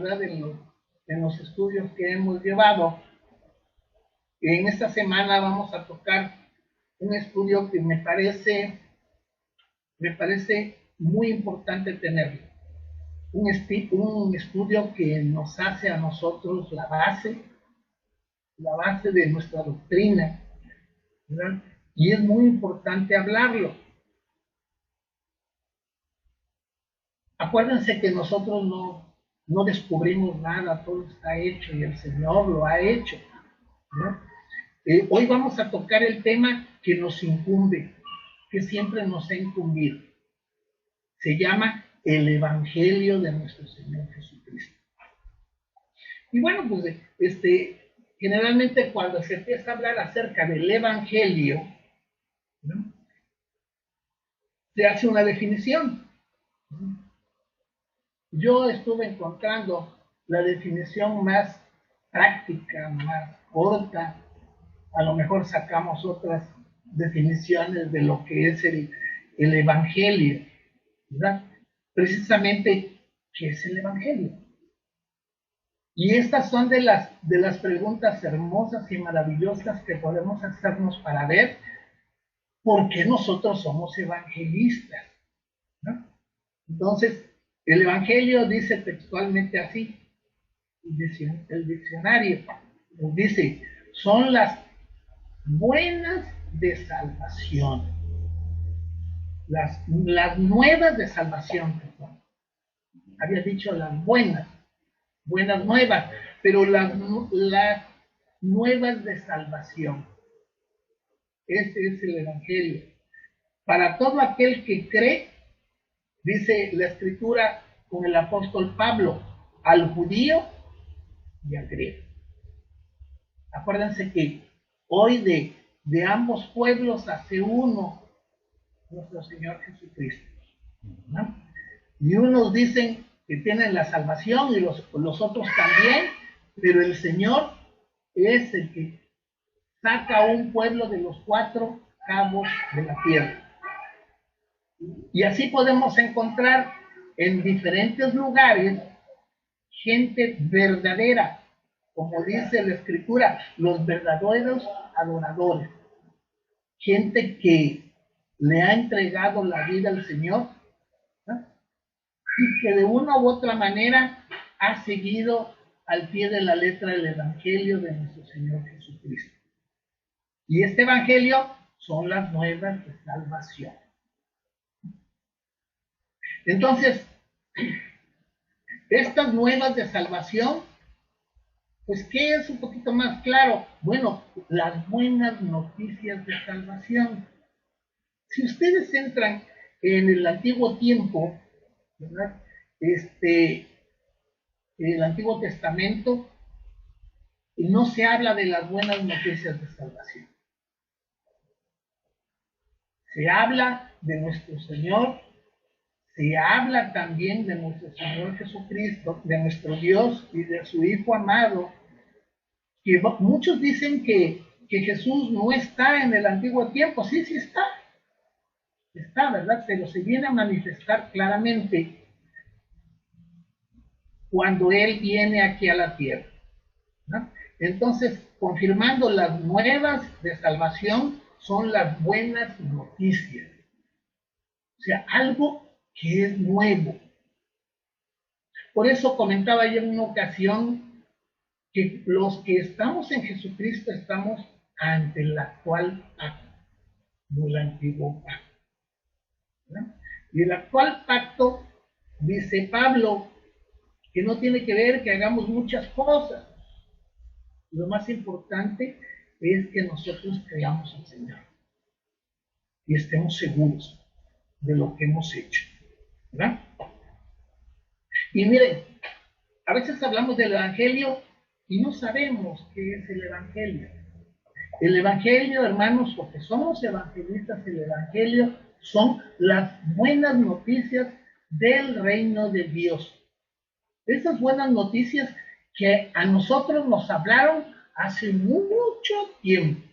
¿verdad? En los estudios que hemos llevado. En esta semana vamos a tocar un estudio que me parece muy importante tenerlo. Un estudio que nos hace a nosotros la base de nuestra doctrina, ¿verdad? Y es muy importante hablarlo. Acuérdense que nosotros no descubrimos nada, todo está hecho y el Señor lo ha hecho, ¿no? Hoy vamos a tocar el tema que nos incumbe, que siempre nos ha incumbido. Se llama el Evangelio de nuestro Señor Jesucristo. Y bueno, pues generalmente cuando se empieza a hablar acerca del Evangelio, ¿no?, se hace una definición. Yo estuve encontrando la definición más práctica, más corta. A lo mejor sacamos otras definiciones de lo que es el Evangelio, ¿verdad? Precisamente, ¿qué es el Evangelio? Y estas son de las preguntas hermosas y maravillosas que podemos hacernos para ver por qué nosotros somos evangelistas, ¿no? Entonces, el Evangelio dice textualmente así, el diccionario nos dice, son las buenas de salvación, las nuevas de salvación, perdón. Había dicho las buenas nuevas, pero las nuevas de salvación. Ese es el Evangelio. Para todo aquel que cree, dice la Escritura con el apóstol Pablo, al judío y al griego. Acuérdense que hoy de ambos pueblos hace uno nuestro Señor Jesucristo, ¿no? Y unos dicen que tienen la salvación y los otros también, pero el Señor es el que saca a un pueblo de los cuatro cabos de la tierra. Y así podemos encontrar en diferentes lugares gente verdadera, como dice la Escritura, los verdaderos adoradores, gente que le ha entregado la vida al Señor, ¿no?, y que de una u otra manera ha seguido al pie de la letra el Evangelio de nuestro Señor Jesucristo. Y este Evangelio son las nuevas de salvación. Entonces, estas nuevas de salvación, pues, ¿qué es un poquito más claro? Bueno, las buenas noticias de salvación. Si ustedes entran en el antiguo tiempo, ¿verdad?, el Antiguo Testamento, no se habla de las buenas noticias de salvación. Se habla de nuestro Señor, se habla también de nuestro Señor Jesucristo, de nuestro Dios y de su Hijo amado, que muchos dicen que Jesús no está en el antiguo tiempo. Sí, sí está, ¿verdad? Pero se viene a manifestar claramente cuando Él viene aquí a la tierra, ¿no? Entonces, confirmando las nuevas de salvación, son las buenas noticias. O sea, algo que es nuevo. Por eso comentaba yo en una ocasión que los que estamos en Jesucristo estamos ante el actual pacto, no el antiguo pacto, ¿no? Y el actual pacto, dice Pablo, que no tiene que ver que hagamos muchas cosas. Lo más importante es que nosotros creamos al Señor y estemos seguros de lo que hemos hecho, ¿verdad? Y miren, a veces hablamos del Evangelio y no sabemos qué es el Evangelio. El Evangelio, hermanos, porque somos evangelistas, el Evangelio son las buenas noticias del reino de Dios. Esas buenas noticias que a nosotros nos hablaron hace mucho tiempo.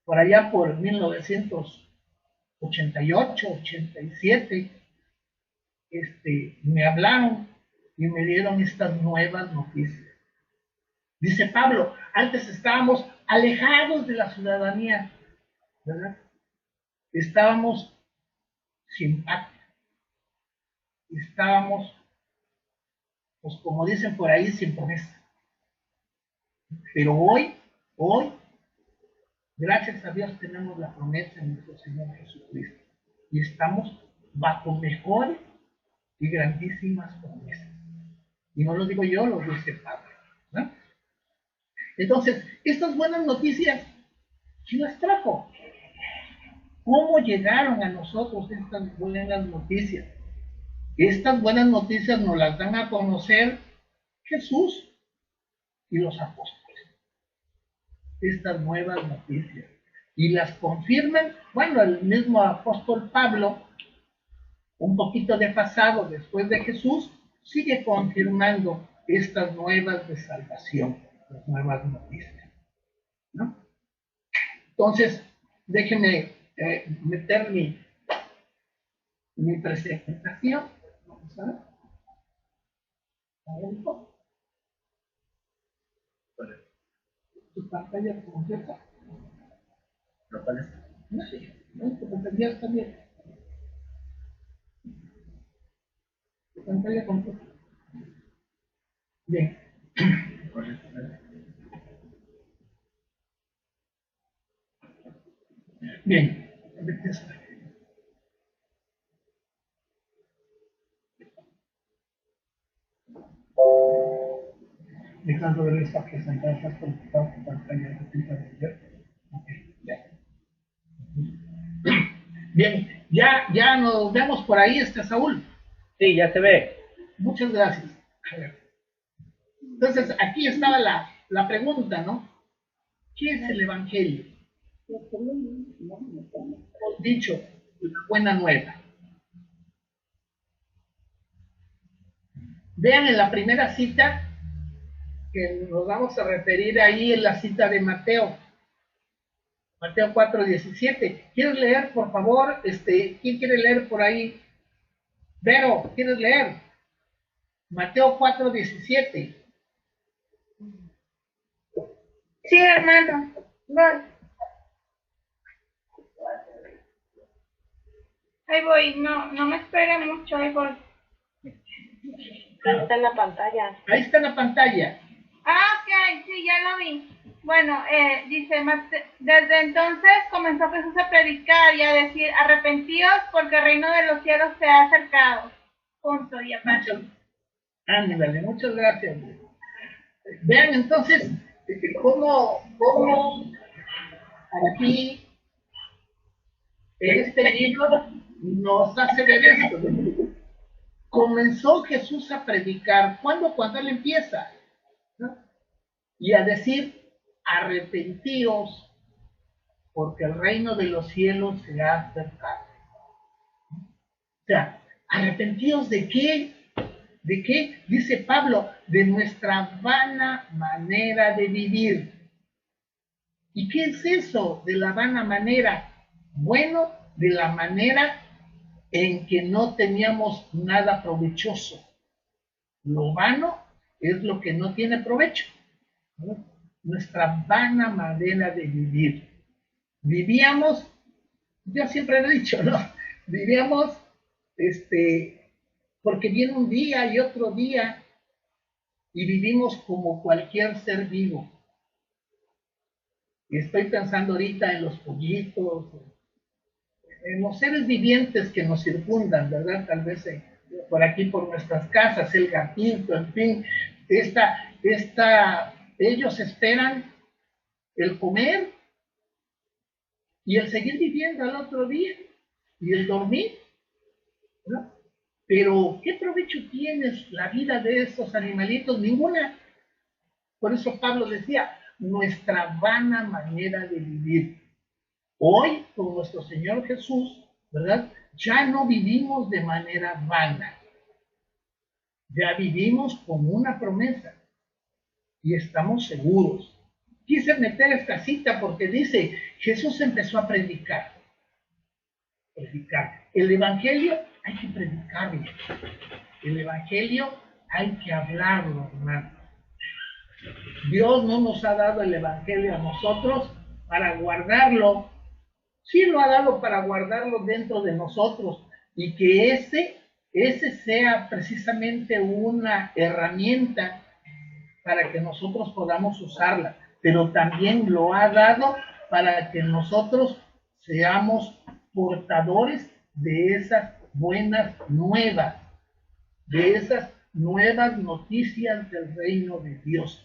Por allá por 1988, 87, me hablaron y me dieron estas nuevas noticias. Dice Pablo, antes estábamos alejados de la ciudadanía, ¿verdad? Estábamos sin patria. Estábamos, pues como dicen por ahí, sin promesa. Pero hoy, gracias a Dios tenemos la promesa en nuestro Señor Jesucristo. Y estamos bajo mejores y grandísimas promesas. Y no lo digo yo, lo dice Pablo, ¿no? Entonces, estas buenas noticias, ¿quién las trajo? ¿Cómo llegaron a nosotros estas buenas noticias? Estas buenas noticias nos las dan a conocer Jesús y los apóstoles. Estas nuevas noticias. Y las confirman, bueno, el mismo apóstol Pablo, un poquito desfasado después de Jesús, sigue confirmando estas nuevas de salvación, las nuevas noticias, ¿no? Entonces, déjenme meter mi presentación. Vamos a ver. ¿Tu pantalla completa? No sé, tu pantalla está bien. Tu pantalla completa. Bien. Bien. Dejando ver esta presentación, estás conectado con pantalla de tinta de ver. Okay, ya. Bien, ya nos vemos por ahí, Saúl. Sí, ya se ve. Muchas gracias. Entonces, aquí estaba la pregunta, ¿no? ¿Qué es el Evangelio? Dicho, la buena nueva. Vean en la primera cita, que nos vamos a referir ahí en la cita de Mateo. Mateo 4:17. ¿Quieres leer, por favor? ¿Quién quiere leer por ahí? Vero, ¿quieres leer? Mateo 4:17. Sí, hermano. Voy. Ahí voy. No me espere mucho. Ahí voy. Ahí está en la pantalla. Ahí está en la pantalla. Ah, ok. Sí, ya lo vi. Bueno, dice, desde entonces comenzó Jesús a predicar y a decir, arrepentíos porque el reino de los cielos se ha acercado. Punto y aparte. Ándale, muchas gracias. Vean entonces cómo aquí este libro nos hace ver esto. Comenzó Jesús a predicar. ¿Cuándo? Cuando él empieza, ¿no? Y a decir, arrepentíos porque el reino de los cielos se ha acercado. O sea, arrepentíos ¿de qué? ¿De qué? Dice Pablo, de nuestra vana manera de vivir. ¿Y qué es eso de la vana manera? Bueno, de la manera en que no teníamos nada provechoso. Lo vano es lo que no tiene provecho, ¿no? Nuestra vana manera de vivir. Vivíamos, yo siempre lo he dicho, ¿no? Vivíamos, porque viene un día y otro día, y vivimos como cualquier ser vivo. Y estoy pensando ahorita en los pollitos, en los seres vivientes que nos circundan, ¿verdad? Tal vez por aquí, por nuestras casas, el gatito, en fin, ellos esperan el comer y el seguir viviendo al otro día y el dormir, ¿no? Pero, ¿qué provecho tienes la vida de estos animalitos? Ninguna. Por eso Pablo decía, nuestra vana manera de vivir. Hoy, con nuestro Señor Jesús, ¿verdad? Ya no vivimos de manera vana. Ya vivimos con una promesa y estamos seguros. Quise meter esta cita porque dice, Jesús empezó a predicar. El Evangelio hay que predicarlo. El Evangelio hay que hablarlo, hermano. Dios no nos ha dado el Evangelio a nosotros para guardarlo. Sí lo ha dado para guardarlo dentro de nosotros y que ese sea precisamente una herramienta para que nosotros podamos usarla, pero también lo ha dado para que nosotros seamos portadores de esas buenas nuevas, de esas nuevas noticias del reino de Dios.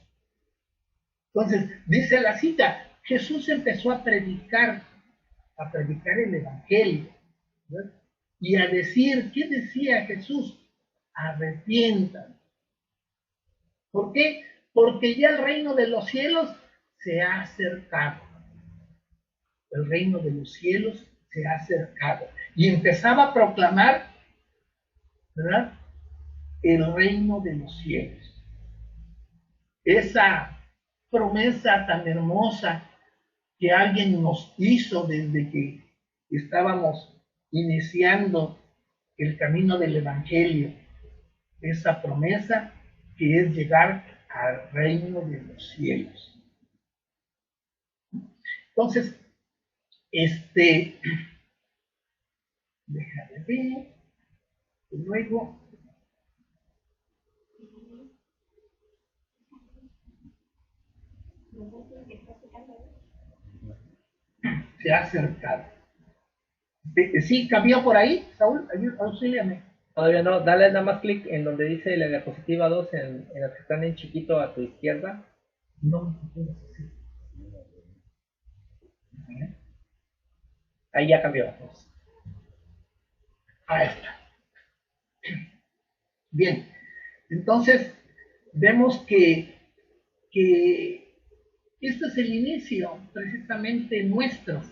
Entonces, dice la cita, Jesús empezó a predicar el Evangelio, ¿verdad? Y a decir, ¿qué decía Jesús? Arrepientan. ¿Por qué? Porque ya el reino de los cielos se ha acercado. El reino de los cielos se ha acercado. Y empezaba a proclamar, ¿verdad?, el reino de los cielos. Esa promesa tan hermosa que alguien nos hizo desde que estábamos iniciando el camino del Evangelio, esa promesa que es llegar al reino de los cielos. Entonces, déjame ver, y luego se ha acercado. ¿Sí cambió por ahí, Saúl? Auxíliame. Todavía no, dale nada más clic en donde dice la diapositiva 2 en las que están en chiquito a tu izquierda. No. Ahí ya cambió. Ahí está. Bien, entonces vemos que este es el inicio precisamente nuestro.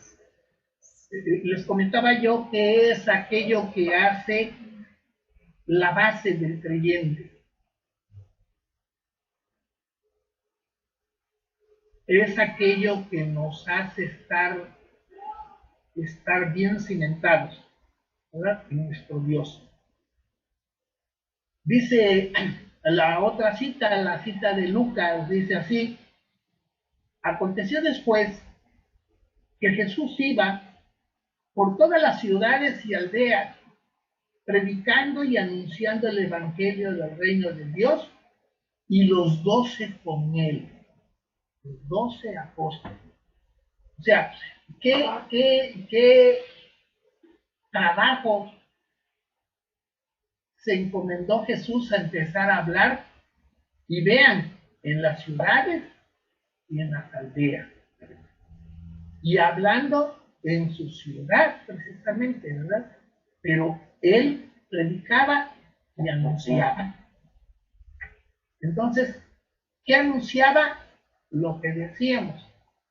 Les comentaba yo que es aquello que hace la base del creyente. Es aquello que nos hace estar bien cimentados, ¿verdad?, en nuestro Dios. Dice la otra cita, la cita de Lucas, dice así: aconteció después que Jesús iba por todas las ciudades y aldeas, predicando y anunciando el Evangelio del reino de Dios, y los 12 con él, los 12 apóstoles. O sea, ¿qué trabajo se encomendó Jesús a empezar a hablar? Y vean, en las ciudades y en las aldeas. Y hablando en su ciudad, precisamente, ¿verdad? Pero él predicaba y anunciaba. Entonces, ¿qué anunciaba? Lo que decíamos,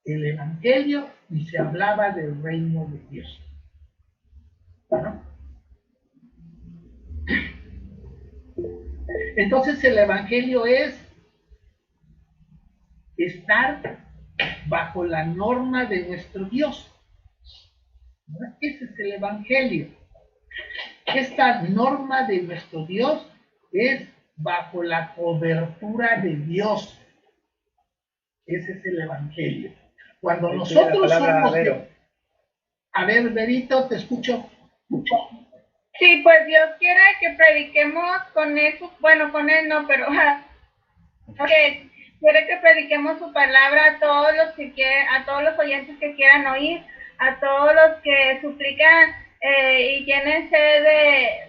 el Evangelio, y se hablaba del reino de Dios. ¿No? Entonces el Evangelio es estar bajo la norma de nuestro Dios. ¿No? Ese es el Evangelio. Esta norma de nuestro Dios es bajo la cobertura de Dios. Ese es el Evangelio. Cuando nosotros somos... A ver, Berito, te escucho. Sí, pues Dios quiere que prediquemos con eso, bueno, con él no, pero que quiere que prediquemos su palabra a todos los que quieren, a todos los oyentes que quieran oír, a todos los que suplican y tienen sed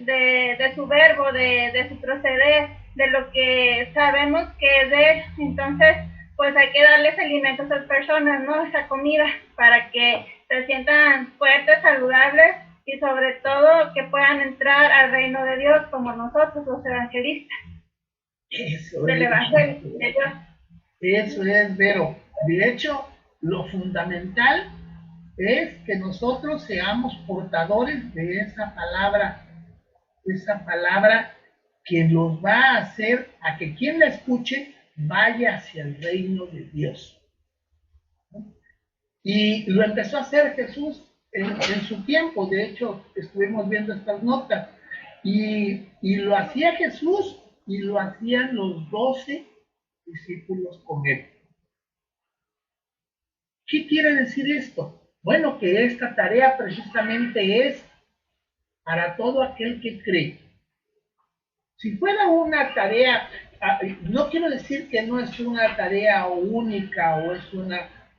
de su verbo, de su proceder, de lo que sabemos que es de él. Entonces, pues hay que darles alimentos a esas personas, ¿no? Esa comida, para que se sientan fuertes, saludables, y sobre todo que puedan entrar al reino de Dios como nosotros, los evangelistas. Eso del Evangelio de Dios. Eso es, Vero. De hecho, lo fundamental es que nosotros seamos portadores de esa palabra que nos va a hacer a que quien la escuche vaya hacia el reino de Dios. Y lo empezó a hacer Jesús en su tiempo. De hecho, estuvimos viendo estas notas. Y lo hacía Jesús y lo hacían los 12 discípulos con él. ¿Qué quiere decir esto? Bueno, que esta tarea precisamente es para todo aquel que cree. Si fuera una tarea, no quiero decir que no es una tarea única o es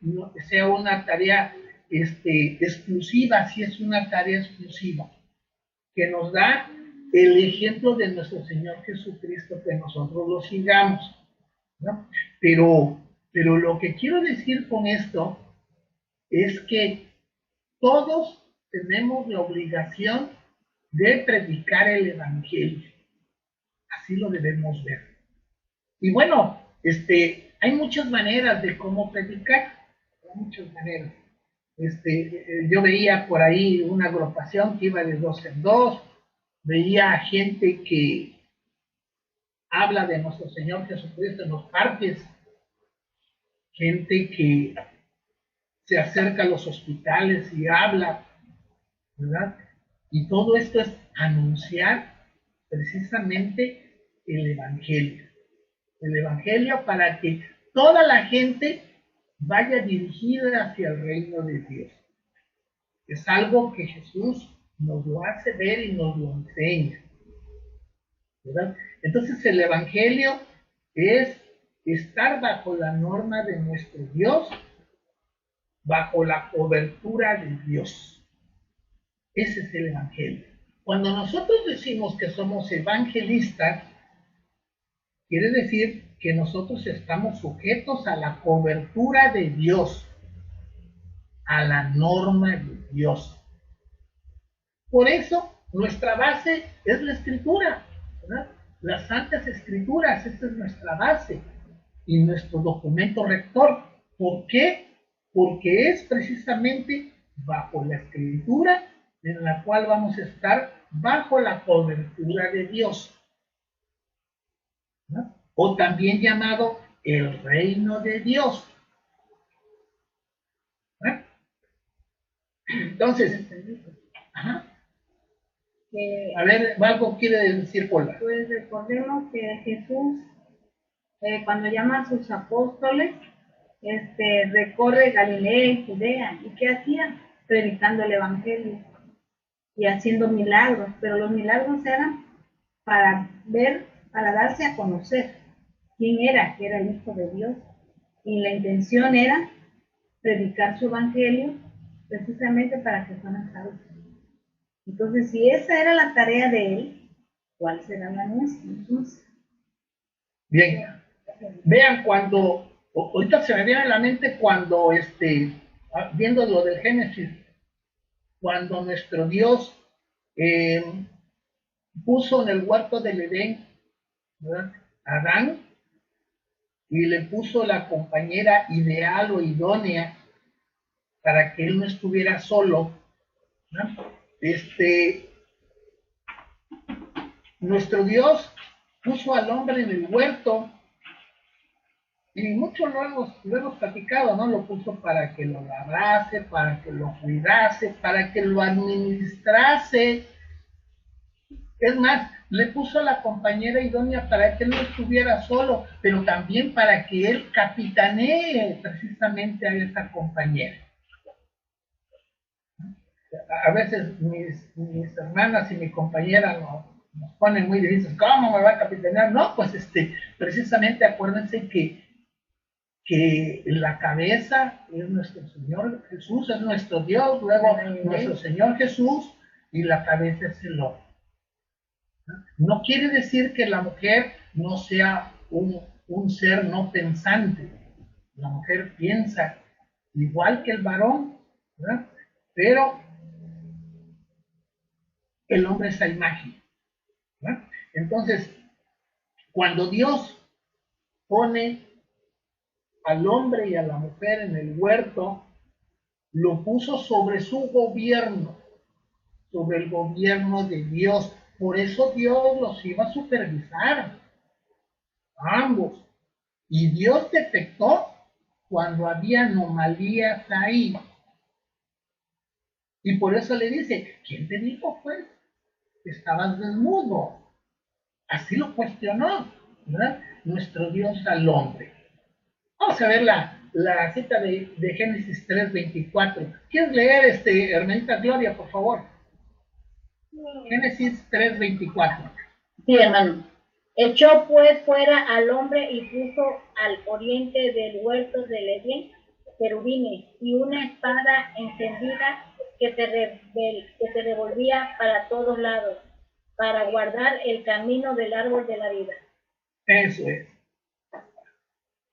no, sea una tarea exclusiva, si es una tarea exclusiva, que nos da el ejemplo de nuestro Señor Jesucristo, que nosotros lo sigamos, ¿no? Pero lo que quiero decir con esto es que todos tenemos la obligación de predicar el Evangelio. Así lo debemos ver. Y bueno, hay muchas maneras de cómo predicar, hay muchas maneras. Yo veía por ahí una agrupación que iba de 2 en 2, veía gente que habla de nuestro Señor Jesucristo en los parques, gente que se acerca a los hospitales y habla, ¿verdad? Y todo esto es anunciar precisamente el Evangelio. El Evangelio para que toda la gente vaya dirigida hacia el reino de Dios. Es algo que Jesús nos lo hace ver y nos lo enseña, ¿verdad? Entonces el Evangelio es estar bajo la norma de nuestro Dios, bajo la cobertura de Dios. Ese es el Evangelio. Cuando nosotros decimos que somos evangelistas, quiere decir que nosotros estamos sujetos a la cobertura de Dios, a la norma de Dios. Por eso, nuestra base es la Escritura, ¿verdad? Las Santas Escrituras, esta es nuestra base y nuestro documento rector. ¿Por qué? Porque es precisamente bajo la Escritura en la cual vamos a estar bajo la cobertura de Dios, ¿no? O también llamado el reino de Dios, ¿no? Entonces, ajá. A ver, algo quiere decir Paula. Pues recordemos que Jesús, cuando llama a sus apóstoles, recorre Galilea y Judea. ¿Y qué hacía? Predicando el Evangelio y haciendo milagros, pero los milagros eran para darse a conocer quién era, que era el Hijo de Dios. Y la intención era predicar su Evangelio precisamente para que fueran salvos. Entonces, si esa era la tarea de él, ¿cuál será la nuestra? Bien, vean cuando, ahorita se me viene a la mente cuando, viendo lo del Génesis, cuando nuestro Dios puso en el huerto del Edén, ¿verdad?, a Adán, y le puso la compañera ideal o idónea para que él no estuviera solo, ¿no? Nuestro Dios puso al hombre en el huerto, y mucho lo hemos platicado, ¿no? Lo puso para que lo labrase, para que lo cuidase, para que lo administrase. Es más, le puso a la compañera idónea para que él no estuviera solo, pero también para que él capitanee precisamente a esa compañera. A veces mis hermanas y mi compañera nos ponen muy difíciles. ¿Cómo me va a capitanear? No, pues precisamente acuérdense que la cabeza es nuestro Señor Jesús, es nuestro Dios, luego nuestro Señor Jesús, y la cabeza es el hombre. No quiere decir que la mujer no sea un ser no pensante. La mujer piensa igual que el varón, ¿verdad? Pero el hombre es a imagen, ¿verdad? Entonces, cuando Dios pone al hombre y a la mujer en el huerto, lo puso sobre su gobierno, sobre el gobierno de Dios. Por eso Dios los iba a supervisar, a ambos. Y Dios detectó cuando había anomalías ahí. Y por eso le dice, ¿quién te dijo, pues, estabas desnudo. Así lo cuestionó, ¿verdad? Nuestro Dios al hombre. Vamos a ver la cita de Génesis 3:24. ¿Quieres leer, hermanita Gloria, por favor? Génesis 3:24. Sí, hermano. Echó pues fuera al hombre y puso al oriente del huerto del Edén querubines y una espada encendida que se revolvía para todos lados, para guardar el camino del árbol de la vida. Eso es.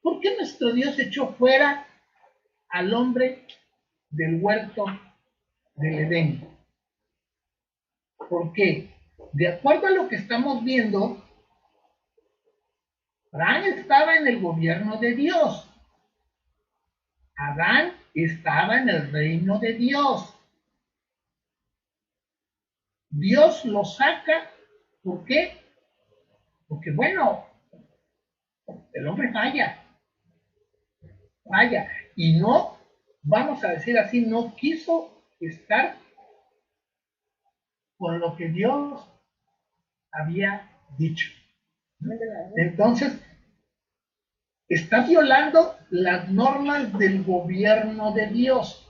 ¿Por qué nuestro Dios echó fuera al hombre del huerto del Edén? ¿Por qué? De acuerdo a lo que estamos viendo, Adán estaba en el gobierno de Dios. Adán estaba en el reino de Dios. Dios lo saca. ¿Por qué? Porque, bueno, el hombre falla. Y no, vamos a decir así, no quiso estar con lo que Dios había dicho. Entonces, está violando las normas del gobierno de Dios.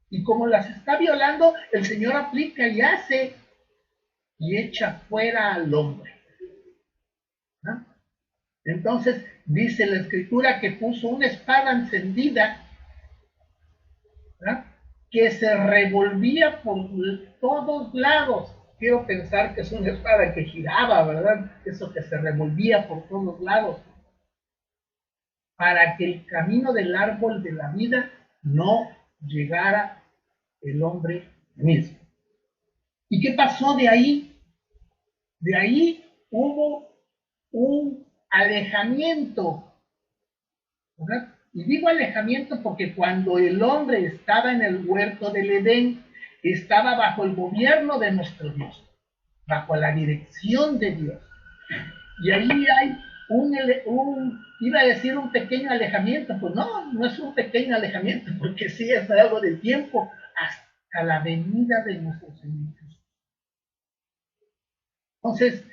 Y como las está violando, el Señor aplica y hace y echa fuera al hombre. ¿No? Entonces, dice la Escritura que puso una espada encendida, ¿no?, que se revolvía por todos lados. Quiero pensar que es una espada que giraba, ¿verdad? Eso que se revolvía por todos lados, para que el camino del árbol de la vida no llegara el hombre mismo. ¿Y qué pasó de ahí? De ahí hubo un alejamiento, ¿verdad? Y digo alejamiento porque cuando el hombre estaba en el huerto del Edén, estaba bajo el gobierno de nuestro Dios, bajo la dirección de Dios. Y ahí hay iba a decir un pequeño alejamiento, pues no es un pequeño alejamiento, porque sí es algo de tiempo hasta la venida de nuestro Señor Jesús. Entonces,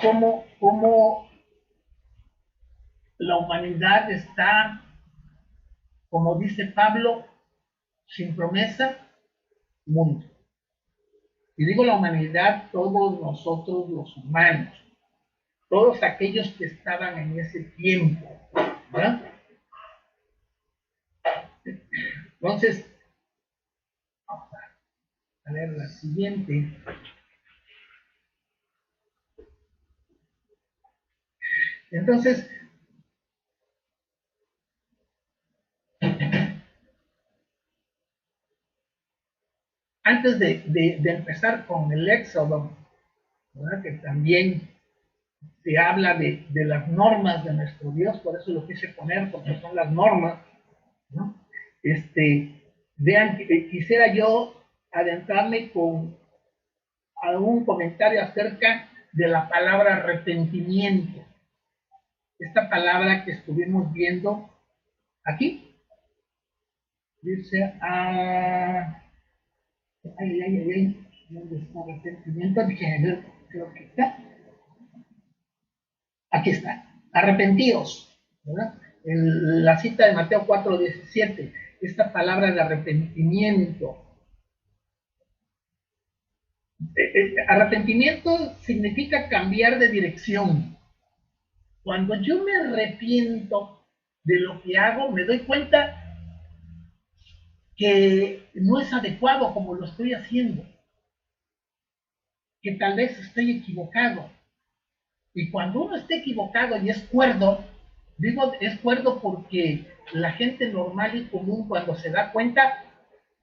cómo la humanidad está, como dice Pablo, sin promesa, mundo. Y digo la humanidad, todos nosotros los humanos, todos aquellos que estaban en ese tiempo, ¿verdad? Entonces, vamos a ver la siguiente. Entonces, antes de empezar con el Éxodo, ¿verdad?, que también se habla de las normas de nuestro Dios, por eso lo quise poner, porque son las normas, ¿no? Vean, quisiera yo adentrarme con algún comentario acerca de la palabra arrepentimiento. Esta palabra que estuvimos viendo aquí, dice, ¿dónde está arrepentimiento? Dije, creo que está. Aquí está, arrepentíos, ¿verdad? La cita de Mateo 4:17, esta palabra de arrepentimiento. Arrepentimiento significa cambiar de dirección. Cuando yo me arrepiento de lo que hago, me doy cuenta que no es adecuado como lo estoy haciendo, que tal vez estoy equivocado. Y cuando uno está equivocado y es cuerdo, digo es cuerdo porque la gente normal y común, cuando se da cuenta,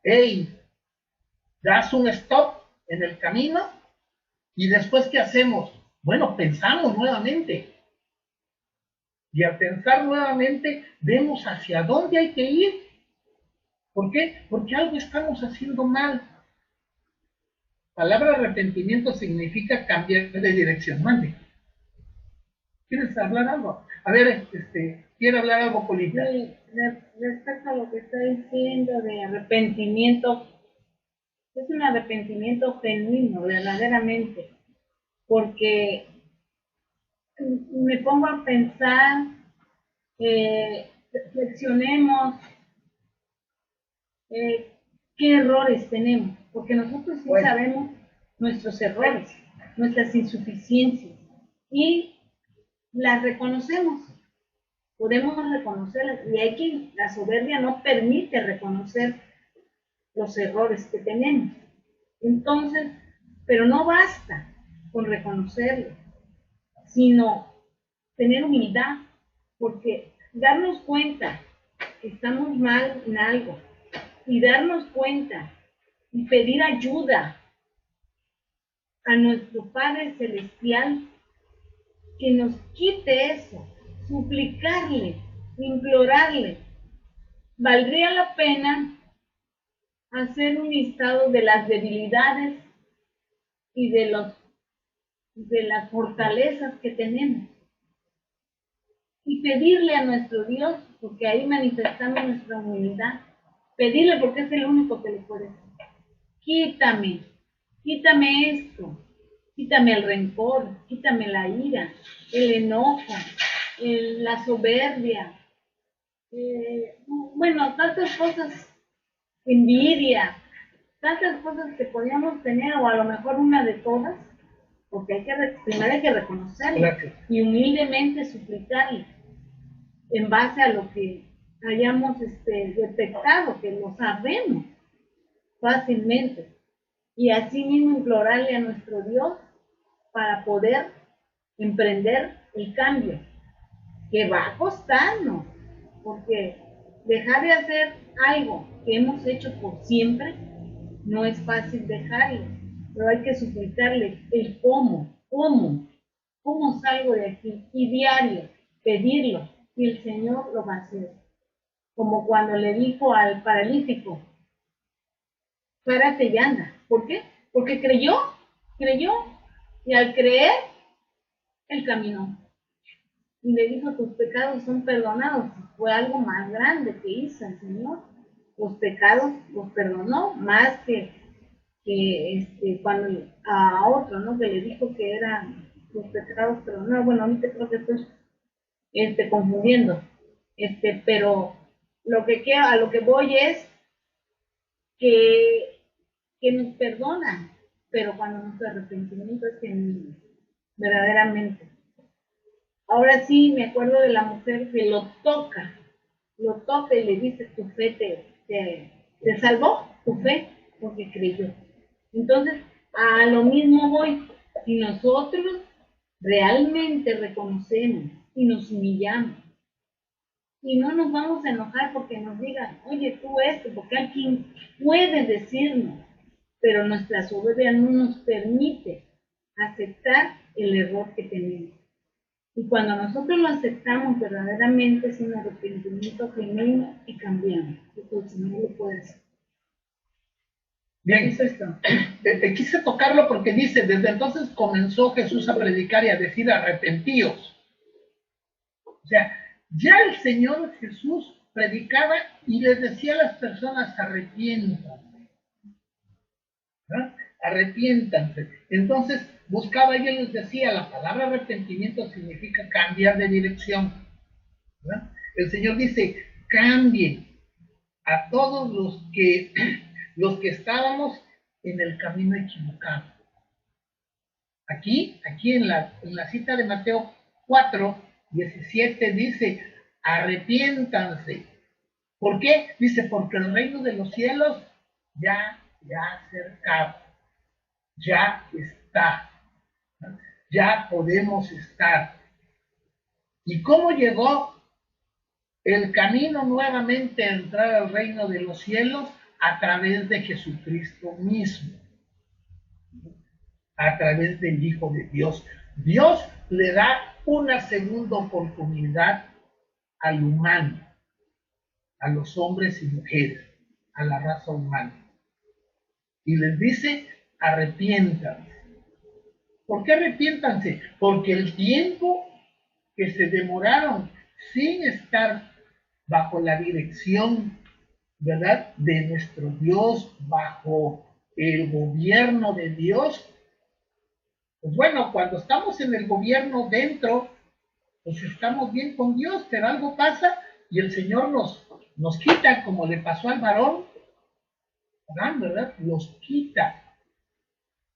hey, das un stop en el camino y después ¿qué hacemos? Bueno, pensamos nuevamente. Y al pensar nuevamente, vemos hacia dónde hay que ir. ¿Por qué? Porque algo estamos haciendo mal. Palabra arrepentimiento significa cambiar de dirección. Mande. ¿Quieres hablar algo? A ver, ¿quiere hablar algo, Polita? Sí, respecto a lo que está diciendo de arrepentimiento, Es un arrepentimiento genuino, verdaderamente, porque me pongo a pensar, reflexionemos qué errores tenemos, porque nosotros sí sabemos nuestros errores, nuestras insuficiencias, y las reconocemos, podemos reconocerlas, y la soberbia no permite reconocer los errores que tenemos. Entonces, pero no basta con reconocerlo, sino tener humildad, porque darnos cuenta que estamos mal en algo y darnos cuenta y pedir ayuda a nuestro Padre Celestial que nos quite eso, suplicarle, implorarle. Valdría la pena hacer un listado de las debilidades y de las fortalezas que tenemos y pedirle a nuestro Dios, porque ahí manifestamos nuestra humildad, pedirle porque es el único que le puede decir: quítame esto, quítame el rencor, quítame la ira, el enojo, la soberbia, bueno, tantas cosas, envidia, tantas cosas que podíamos tener, o a lo mejor una de todas, porque primero hay que reconocerlo y humildemente suplicarle en base a lo que hayamos detectado, que lo sabemos fácilmente, y así mismo implorarle a nuestro Dios para poder emprender el cambio, que va a costarnos, porque dejar de hacer algo que hemos hecho por siempre no es fácil dejarlo, pero hay que suplicarle el cómo salgo de aquí, y diario pedirlo, y el Señor lo va a hacer. Como cuando le dijo al paralítico: párate y anda. ¿Por qué? Porque creyó, y al creer, él caminó. Y le dijo: tus pecados son perdonados. Fue algo más grande que hizo el Señor. Los pecados los perdonó, más que cuando a otro, ¿no? Que le dijo que eran los pecados perdonados. Bueno, ahorita creo que estoy confundiendo. Pero a lo que voy es que nos perdonan, pero cuando nuestro arrepentimiento es genuino, verdaderamente. Ahora sí me acuerdo de la mujer que lo toca y le dice: tu fe te salvó, tu fe, porque creyó. Entonces, a lo mismo voy. Si nosotros realmente reconocemos y nos humillamos, y no nos vamos a enojar porque nos digan: oye, tú esto, porque alguien puede decirnos, pero nuestra soberbia no nos permite aceptar el error que tenemos. Y cuando nosotros lo aceptamos verdaderamente, es un arrepentimiento genuino y cambiamos. Porque el Señor lo puede hacer. Bien, quise tocarlo porque dice: desde entonces comenzó Jesús a predicar y a decir: arrepentíos. O sea, ya el Señor Jesús predicaba y les decía a las personas: arrepiéntanse. ¿No? Arrepiéntanse. Entonces buscaba y les decía: la palabra arrepentimiento significa cambiar de dirección. ¿No? El Señor dice: cambien a todos los que estábamos en el camino equivocado. Aquí en la cita de Mateo 4:17 dice: arrepiéntanse. ¿Por qué? Dice: porque el reino de los cielos ya ha acercado, ya está, ¿no? Ya podemos estar. ¿Y cómo llegó el camino nuevamente a entrar al reino de los cielos? A través de Jesucristo mismo, a través del Hijo de Dios. Dios le da una segunda oportunidad al humano, a los hombres y mujeres, a la raza humana, y les dice: arrepiéntanse. ¿Por qué arrepiéntanse? Porque el tiempo que se demoraron sin estar bajo la dirección, ¿verdad?, de nuestro Dios, bajo el gobierno de Dios, pues bueno, cuando estamos en el gobierno dentro, pues estamos bien con Dios, pero algo pasa y el Señor nos quita, como le pasó al varón, ¿verdad? Los quita.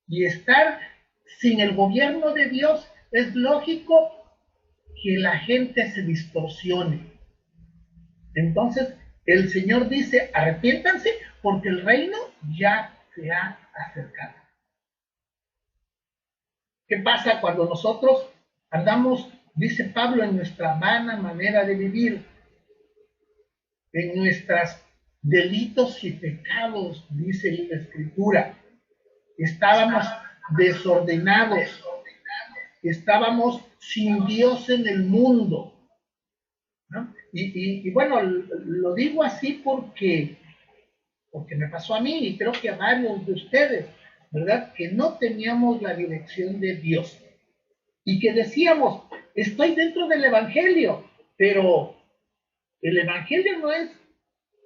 Y estar sin el gobierno de Dios es lógico que la gente se distorsione. Entonces, el Señor dice, arrepiéntanse porque el reino ya se ha acercado. ¿Qué pasa cuando nosotros andamos, dice Pablo, en nuestra vana manera de vivir, en nuestros delitos y pecados, dice la Escritura? Estábamos desordenados, estábamos sin Dios en el mundo, ¿no? Y bueno, lo digo así porque me pasó a mí y creo que a varios de ustedes, ¿verdad? Que no teníamos la dirección de Dios y que decíamos, estoy dentro del Evangelio, pero el Evangelio no es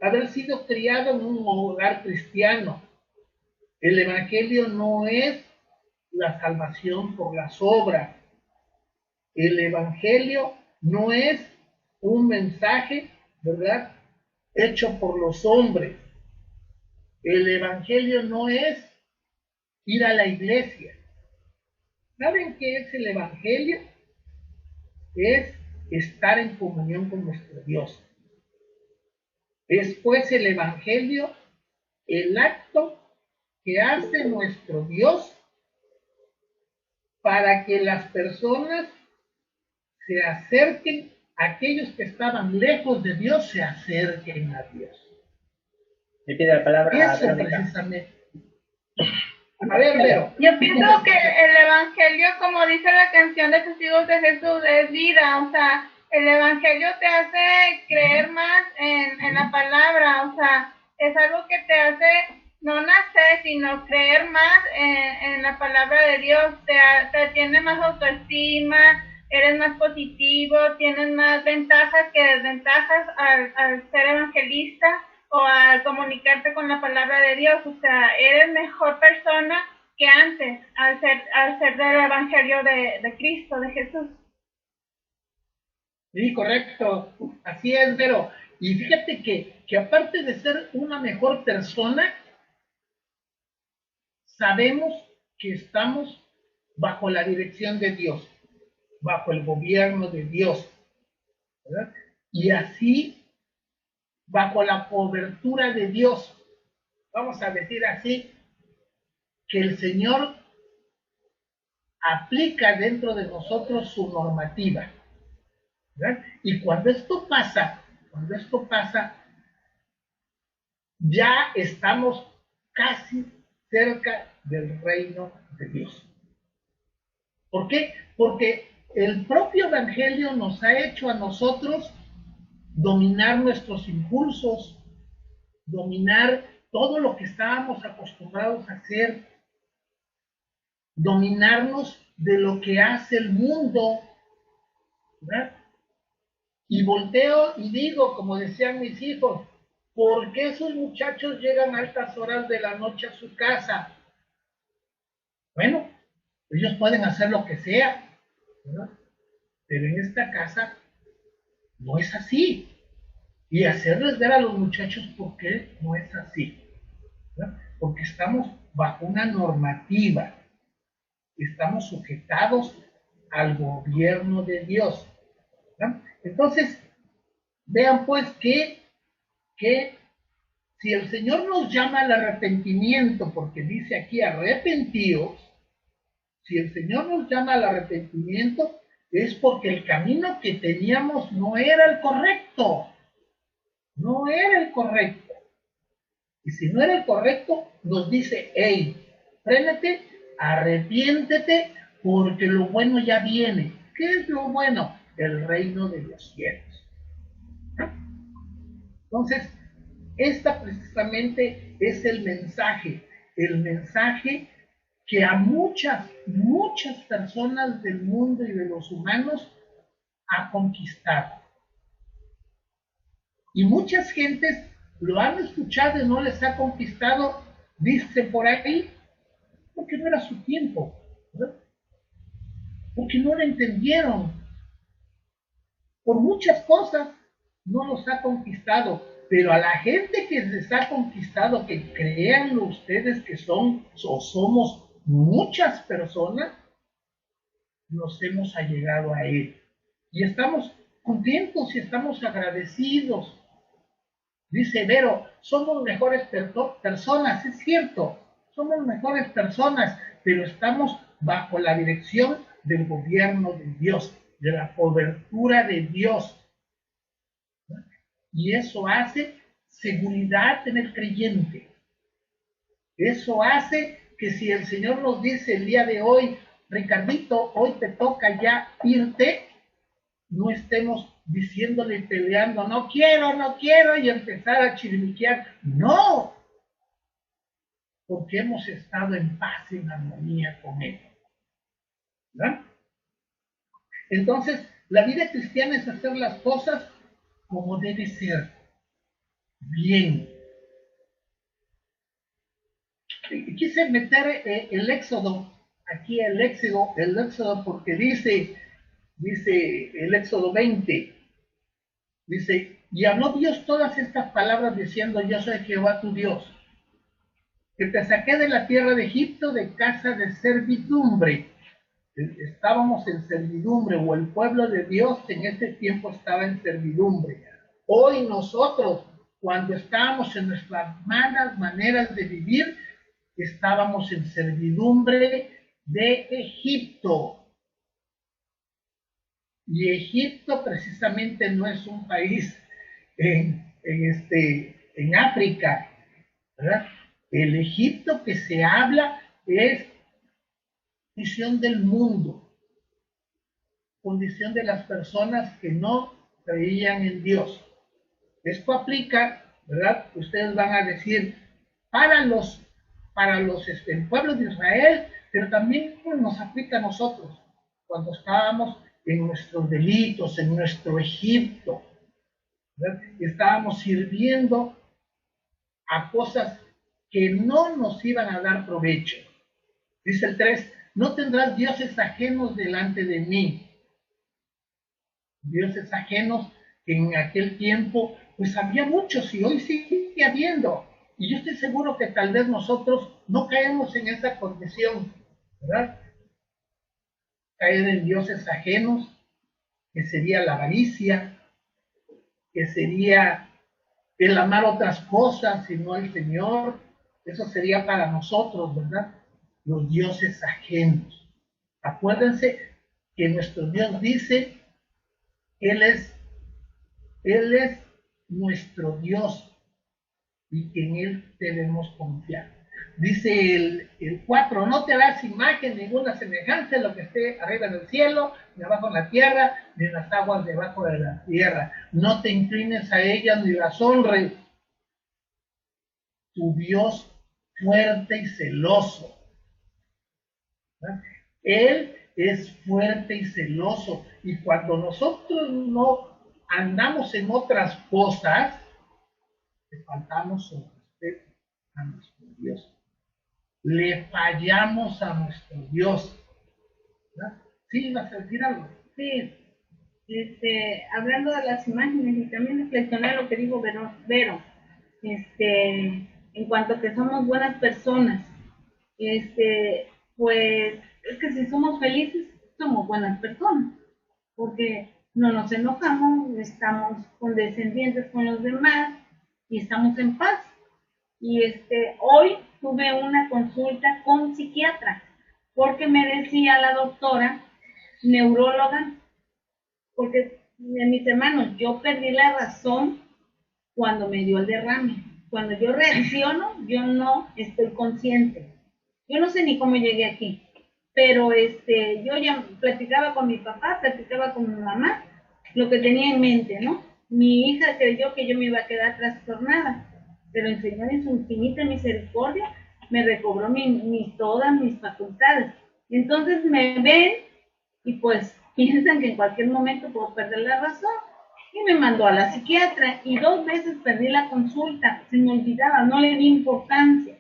haber sido criado en un hogar cristiano. El Evangelio no es la salvación por las obras. El Evangelio no es un mensaje, ¿verdad?, hecho por los hombres. El Evangelio no es ir a la iglesia. ¿Saben qué es el Evangelio? Es estar en comunión con nuestro Dios. Es pues el Evangelio el acto que hace nuestro Dios para que las personas se acerquen, aquellos que estaban lejos de Dios se acerquen a Dios. Le pide la palabra a Eso Verónica. precisamente. A ver, Vero. Yo pienso que el Evangelio, como dice la canción de Testigos de Jesús, es vida. O sea, el Evangelio te hace creer más en la palabra. O sea, es algo que te hace no nacer, sino creer más en la palabra de Dios. Te tiene más autoestima, eres más positivo, tienes más ventajas que desventajas al ser evangelista o al comunicarte con la palabra de Dios. O sea, eres mejor persona que antes al ser del evangelio de Cristo, de Jesús. Sí, correcto. Así es, Vero. Y fíjate que aparte de ser una mejor persona, sabemos que estamos bajo la dirección de Dios, bajo el gobierno de Dios, ¿verdad? Y así, bajo la cobertura de Dios, vamos a decir así, que el Señor aplica dentro de nosotros su normativa, ¿verdad? Y cuando esto pasa, ya estamos casi cerca del reino de Dios. ¿Por qué? Porque el propio Evangelio nos ha hecho a nosotros dominar nuestros impulsos, dominar todo lo que estábamos acostumbrados a hacer, dominarnos de lo que hace el mundo, ¿verdad? Y volteo y digo, como decían mis hijos, ¿por qué esos muchachos llegan a altas horas de la noche a su casa? Bueno, ellos pueden hacer lo que sea, ¿verdad? Pero en esta casa no es así. Y hacerles ver a los muchachos por qué no es así, ¿verdad? Porque estamos bajo una normativa, estamos sujetados al gobierno de Dios, ¿verdad? Entonces, vean pues que si el Señor nos llama al arrepentimiento, porque dice aquí arrepentíos, si el Señor nos llama al arrepentimiento, es porque el camino que teníamos no era el correcto. No era el correcto. Y si no era el correcto, nos dice, hey, frénate, arrepiéntete, porque lo bueno ya viene. ¿Qué es lo bueno? El reino de los cielos. Entonces, esta precisamente es el mensaje que a muchas personas del mundo y de los humanos ha conquistado. Y muchas gentes lo han escuchado y no les ha conquistado dice por ahí, porque no era su tiempo, ¿verdad? Porque no lo entendieron. Por muchas cosas no los ha conquistado, pero a la gente que les ha conquistado, que crean ustedes que son o somos muchas personas, nos hemos allegado a él. Y estamos contentos y estamos agradecidos. Dice Vero, somos mejores personas, es cierto, somos mejores personas, pero estamos bajo la dirección del gobierno de Dios, de la cobertura de Dios. Y eso hace seguridad en el creyente. Eso hace que si el Señor nos dice el día de hoy, Ricardito, hoy te toca ya irte, no estemos diciéndole y peleando, no quiero, y empezar a chiribiquear. No, porque hemos estado en paz y en armonía con Él. ¿Verdad? Entonces, la vida cristiana es hacer las cosas como debe ser, bien. Quise meter el Éxodo, aquí el Éxodo porque dice el Éxodo 20, dice, y habló Dios todas estas palabras diciendo, yo soy Jehová tu Dios, que te saqué de la tierra de Egipto de casa de servidumbre. Estábamos en servidumbre, o el pueblo de Dios en ese tiempo estaba en servidumbre. Hoy nosotros, cuando estábamos en nuestras malas maneras de vivir, estábamos en servidumbre de Egipto. Y Egipto precisamente no es un país en África, ¿verdad? El Egipto que se habla es condición del mundo, condición de las personas que no creían en Dios. Esto aplica, ¿verdad? Ustedes van a decir, para los pueblos de Israel, pero también nos aplica a nosotros, cuando estábamos en nuestros delitos, en nuestro Egipto, ¿verdad? Estábamos sirviendo a cosas que no nos iban a dar provecho. Dice el 3, no tendrás dioses ajenos delante de mí. Dioses ajenos que en aquel tiempo, pues había muchos y hoy sigue habiendo. Y yo estoy seguro que tal vez nosotros no caemos en esa condición, ¿verdad? Caer en dioses ajenos, que sería la avaricia, que sería el amar otras cosas y no al Señor. Eso sería para nosotros, ¿verdad? Los dioses ajenos. Acuérdense que nuestro Dios dice, Él es nuestro Dios y que en Él debemos confiar. Dice el 4, no te harás imagen ninguna semejanza de lo que esté arriba en el cielo, ni abajo en la tierra, ni en las aguas debajo de la tierra. No te inclines a ellas ni las honres. Tu Dios fuerte y celoso. ¿Verdad? Él es fuerte y celoso. Y cuando nosotros no andamos en otras cosas, le faltamos el respeto a nuestro Dios. Le fallamos a nuestro Dios. ¿Verdad? Sí, vas a decir algo. Sí, hablando de las imágenes y también reflexionar lo que dijo Vero, en cuanto a que somos buenas personas, pues es que si somos felices, somos buenas personas, porque no nos enojamos, estamos condescendientes con los demás y estamos en paz. Y hoy tuve una consulta con psiquiatra, porque me decía la doctora, neuróloga, porque mis hermanos, yo perdí la razón cuando me dio el derrame. Cuando yo reacciono, yo no estoy consciente. Yo no sé ni cómo llegué aquí, pero yo ya platicaba con mi papá, platicaba con mi mamá, lo que tenía en mente, ¿no? Mi hija creyó que yo me iba a quedar trastornada, pero el Señor en su infinita misericordia me recobró todas mis facultades. Entonces me ven y pues piensan que en cualquier momento puedo perder la razón. Y me mandó a la psiquiatra y 2 veces perdí la consulta, se me olvidaba, no le di importancia.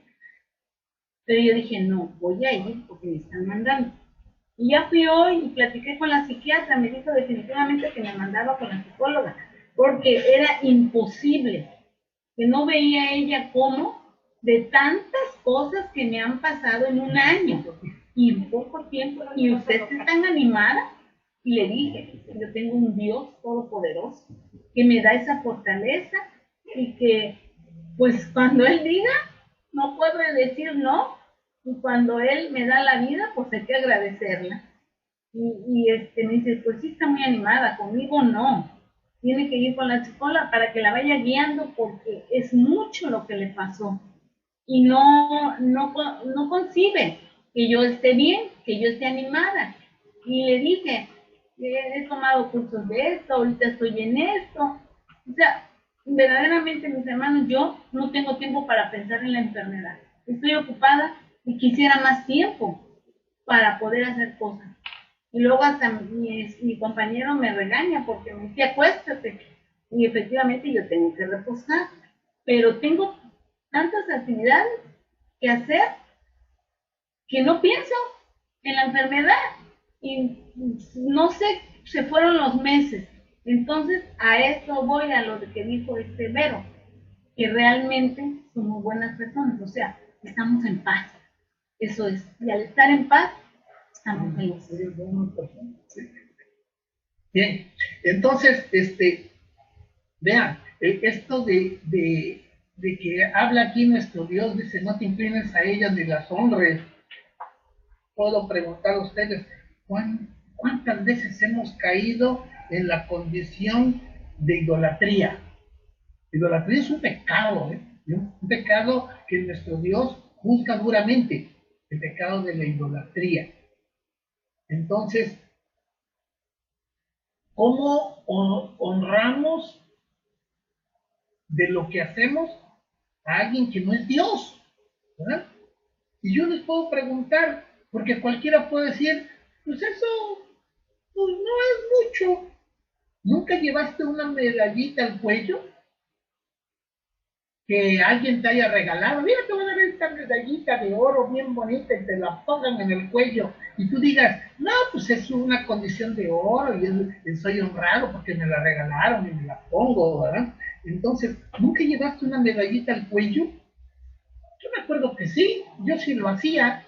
Pero yo dije, no, voy a ir porque me están mandando. Y ya fui hoy y platiqué con la psiquiatra, me dijo definitivamente que me mandaba con la psicóloga, porque era imposible, que no veía ella cómo de tantas cosas que me han pasado en un año y en poco tiempo, y usted es tan animada. Y le dije, yo tengo un Dios todopoderoso que me da esa fortaleza y que pues cuando Él diga, no puedo decir no, y cuando Él me da la vida, pues hay que agradecerla. Me dice, pues sí está muy animada, conmigo no, tiene que ir con la psicóloga para que la vaya guiando porque es mucho lo que le pasó y no concibe que yo esté bien, que yo esté animada. Y le dije, he tomado cursos de esto, ahorita estoy en esto. O sea, verdaderamente, mis hermanos, yo no tengo tiempo para pensar en la enfermedad. Estoy ocupada y quisiera más tiempo para poder hacer cosas. Y luego hasta mi compañero me regaña porque me dice, acuéstate. Y efectivamente yo tengo que reposar. Pero tengo tantas actividades que hacer que no pienso en la enfermedad. Y no sé, se fueron los meses. Entonces, a eso voy, a lo que dijo Vero, que realmente somos buenas personas, o sea, estamos en paz. Eso es. Y al estar en paz, estamos felices. Bien, entonces, vean, esto de que habla aquí nuestro Dios, dice, no te inclines a ellas ni las honres. Puedo preguntar a ustedes, ¿cuántas veces hemos caído en la condición de idolatría? Idolatría es un pecado, un pecado que nuestro Dios juzga duramente, el pecado de la idolatría. Entonces, ¿cómo honramos de lo que hacemos a alguien que no es Dios? ¿Verdad? Y yo les puedo preguntar, porque cualquiera puede decir, pues eso pues no es mucho. ¿Nunca llevaste una medallita al cuello que alguien te haya regalado? Mira, te voy a dar esta medallita de oro bien bonita y te la pongan en el cuello y tú digas, no, pues es una condición de oro y soy honrado porque me la regalaron y me la pongo, ¿verdad? Entonces, ¿nunca llevaste una medallita al cuello? Yo me acuerdo que sí, yo sí lo hacía.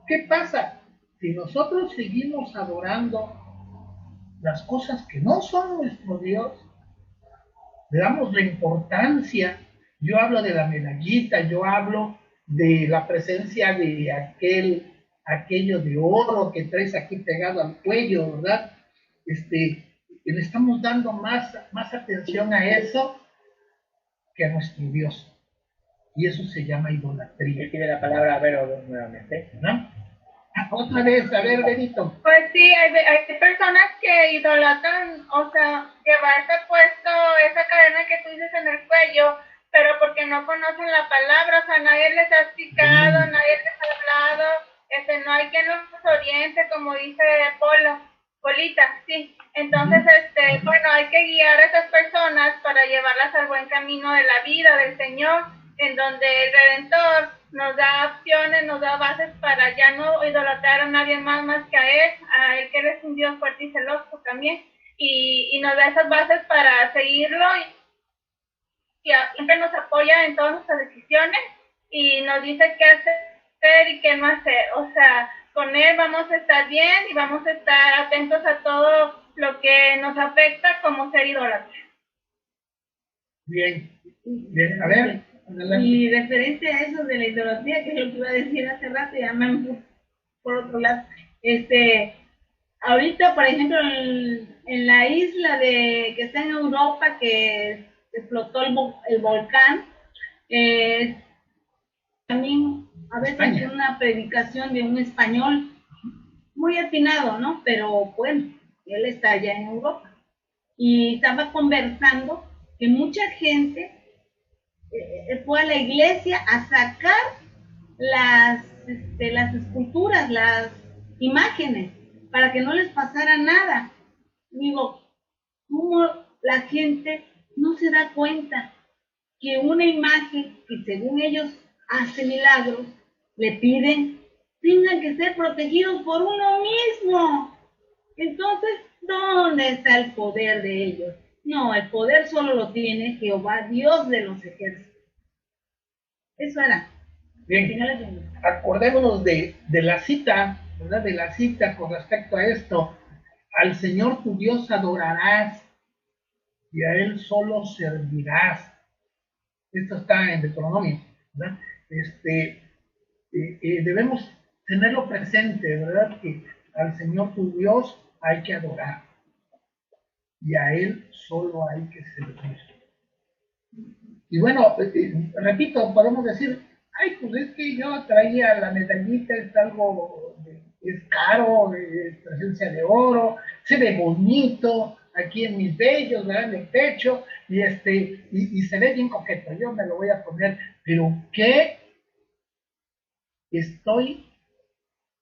¿Qué pasa? Si nosotros seguimos adorando las cosas que no son nuestro Dios, le damos la importancia. Yo hablo de la medallita, yo hablo de la presencia de aquello de oro que traes aquí pegado al cuello, ¿verdad? Le estamos dando más atención a eso que a nuestro Dios. Y eso se llama idolatría. Y tiene la palabra Vero nuevamente. ¿No? Otra vez, a ver, Benito. Pues sí, hay personas que idolatran, o sea, llevarse puesto esa cadena que tú dices en el cuello, pero porque no conocen la palabra, o sea, nadie les ha explicado, nadie les ha hablado, no hay quien los oriente, como dice Polita, sí. Entonces, bueno, hay que guiar a esas personas para llevarlas al buen camino de la vida del Señor, en donde el Redentor nos da opciones, nos da bases para ya no idolatrar a nadie más que a él que él es un Dios fuerte y celoso también, y nos da esas bases para seguirlo y siempre nos apoya en todas nuestras decisiones y nos dice qué hacer y qué no hacer. O sea, con él vamos a estar bien y vamos a estar atentos a todo lo que nos afecta como ser idólatras. Bien, a ver. Adelante. Y referente a eso de la idolatría, que es lo que iba a decir hace rato, ya me por otro lado, ahorita, por ejemplo, en la isla que está en Europa, que explotó el volcán, también a veces una predicación de un español muy atinado, ¿no? Pero bueno, él está allá en Europa y estaba conversando que mucha gente fue a la iglesia a sacar las esculturas, las imágenes, para que no les pasara nada. Digo, ¿cómo la gente no se da cuenta que una imagen que según ellos hace milagros, le piden, tengan que ser protegidos por uno mismo. Entonces, ¿dónde está el poder de ellos? No, el poder solo lo tiene Jehová, Dios de los ejércitos. Eso era. Bien, acordémonos de la cita, ¿verdad? De la cita con respecto a esto. Al Señor tu Dios adorarás y a Él solo servirás. Esto está en Deuteronomio, ¿verdad? Debemos tenerlo presente, ¿verdad? Que al Señor tu Dios hay que adorar y a Él solo hay que servir. Y bueno, repito, podemos decir, ay, pues es que yo traía la medallita, es algo, es caro, es presencia de oro, se ve bonito aquí en mis vellos, ¿verdad? En el pecho, y se ve bien coqueto, yo me lo voy a poner, pero ¿qué estoy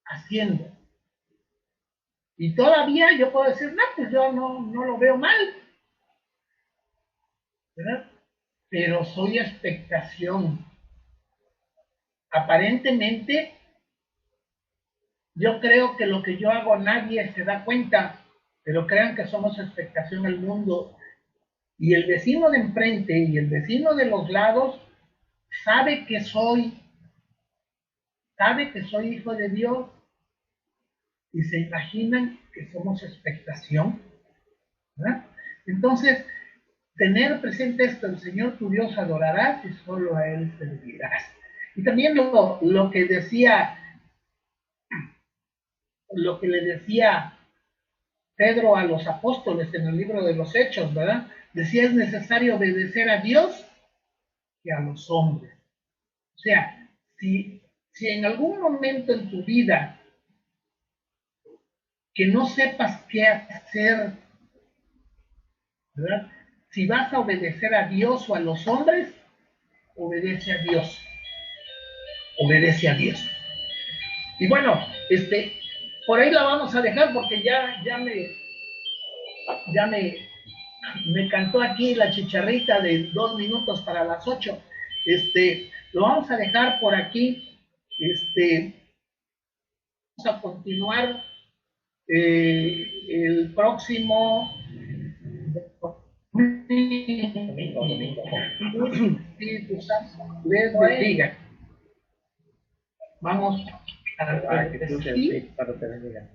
haciendo? Y todavía yo puedo decir, no, pues yo no lo veo mal, ¿verdad? Pero soy expectación. Aparentemente, yo creo que lo que yo hago nadie se da cuenta, pero crean que somos expectación al mundo. Y el vecino de enfrente y el vecino de los lados sabe que soy hijo de Dios y se imaginan que somos expectación, ¿verdad? Entonces, tener presente esto, el Señor tu Dios adorarás y solo a Él servirás. Y también lo que le decía Pedro a los apóstoles en el libro de los Hechos, ¿verdad? Decía, es necesario obedecer a Dios y a los hombres. O sea, si en algún momento en tu vida que no sepas qué hacer, ¿verdad? Si vas a obedecer a Dios o a los hombres, obedece a Dios. Obedece a Dios. Y bueno, por ahí la vamos a dejar porque ya me cantó aquí la chicharrita de 2 minutos para las 8. Lo vamos a dejar por aquí. Vamos a continuar el próximo domingo. Espíritu Santo les bendiga. Vamos a Que Dios te bendiga.